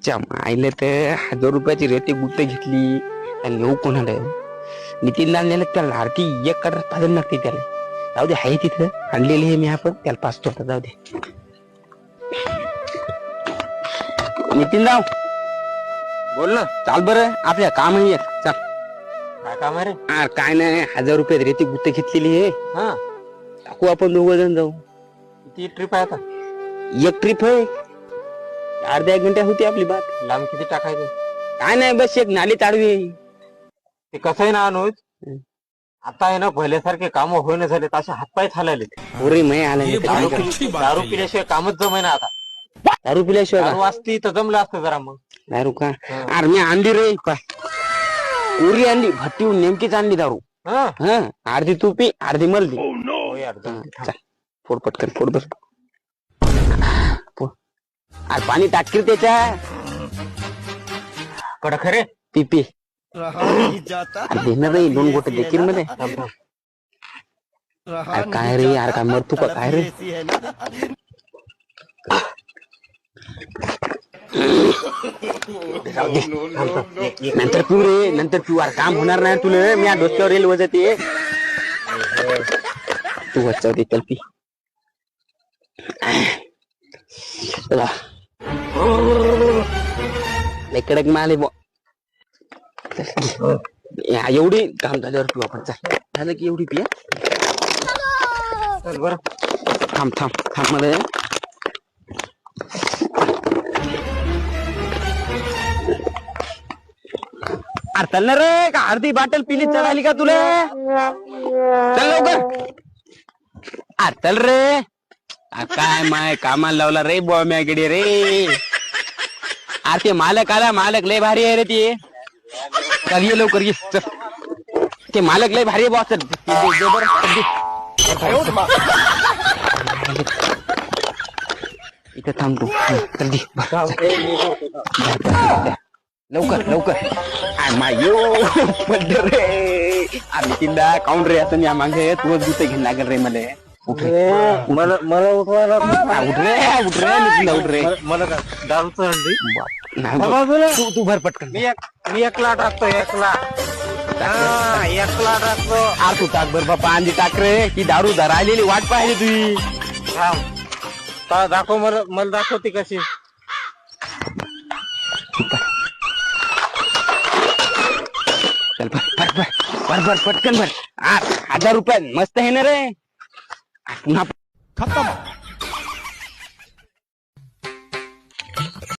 आईले तर 1000 रुपयाची रेती गुत्त घेतली आणि नेऊ कोणाला नितीन दाल नेलं त्याला आरती एक कडर पाजून लागते त्याला. जाऊ दे आहे तिथं आणलेली आहे मी आपण त्याला पाचतो आता जाऊ दे. नितीन राव बोल ना. चाल बरं आपल्या काम आहे एक चाल. काय काम आहे रे? काय नाही 1000 रुपयात रेती गुत्त घेतलेली आहे. हा टाकू आपण 2 जण जाऊ. किती ट्रिप आहे आता? एक ट्रिप आहे अर्ध्या 1 घंट्या होती आपली बात. लांब किती टाकायचं? काय नाही बस एक नाली चाडवी आहे. ते कसं आहे ना अनुज, आता आहे ना पहिल्यासारखे काम होईना झाले असे हातपाय थालायले. पोरी मै आला दारू पिल्याशिवाय कामच जमाय ना आता. दारू पिल्याशिवाय दारू असती तर जमलं असतं जरा मग. दारू का अरे मी आणली रे काय पुरी आणली भट्टी नेमकीच आणली दारू. हा हा अर्धी तू पी अर्धी मलदी. हो यार चल फोड पटकन फोड बस. अरे पाणी टाकीर त्याच्या कडक रे. पी पी देणार नाही 2 गोटे देखील मध्ये. अरे काय रे यार काय मरतू का काय रे. नंतर पिऊ रे नंतर पिऊ. अरे काम होणार नाही तुला मी डोक्यावर येईल वजते तू वच्चा दे चल पी. कडक माल एवढी काम झाल्यावर पिऊ आपण. चल झालं की एवढी पिया. बरं थांब थांब थांब मध्ये. अरे चल ना रे का अर्धी बाटल पिली चढाली का तुला. चल लवकर. अरे चल रे. काय माय कामाला लावला रे बुवा मॅगडी रे. अरे ते मालक आला मालक लय भारी आहे रे ते. चल ये लवकर ये चल. ते मालक लय भारी आहे बॉस. इथं थांब तू चल दे लवकर लवकर. मायो पडलं रे. अरे तिंदा काउंट रे असं मी मागे तूच दुसरं घेऊन लागेल रे मला. उठ रे मला उठवायला उठ रे उठ रे उठ रे. मला दारूच आणली. तू भर पटकन. मी एकला टाकतो एकला. एकला टाकतो. अरे तू टाक बर बापा अंडी टाक रे. ती दारू धरायलेली वाट पाहिजे तुझी. दाखव मला दाखव ती कशी. चल भर भर भर भर पटकन भर. 1000 रुपये मस्त आहे ना रे. पुन्हा खत्म.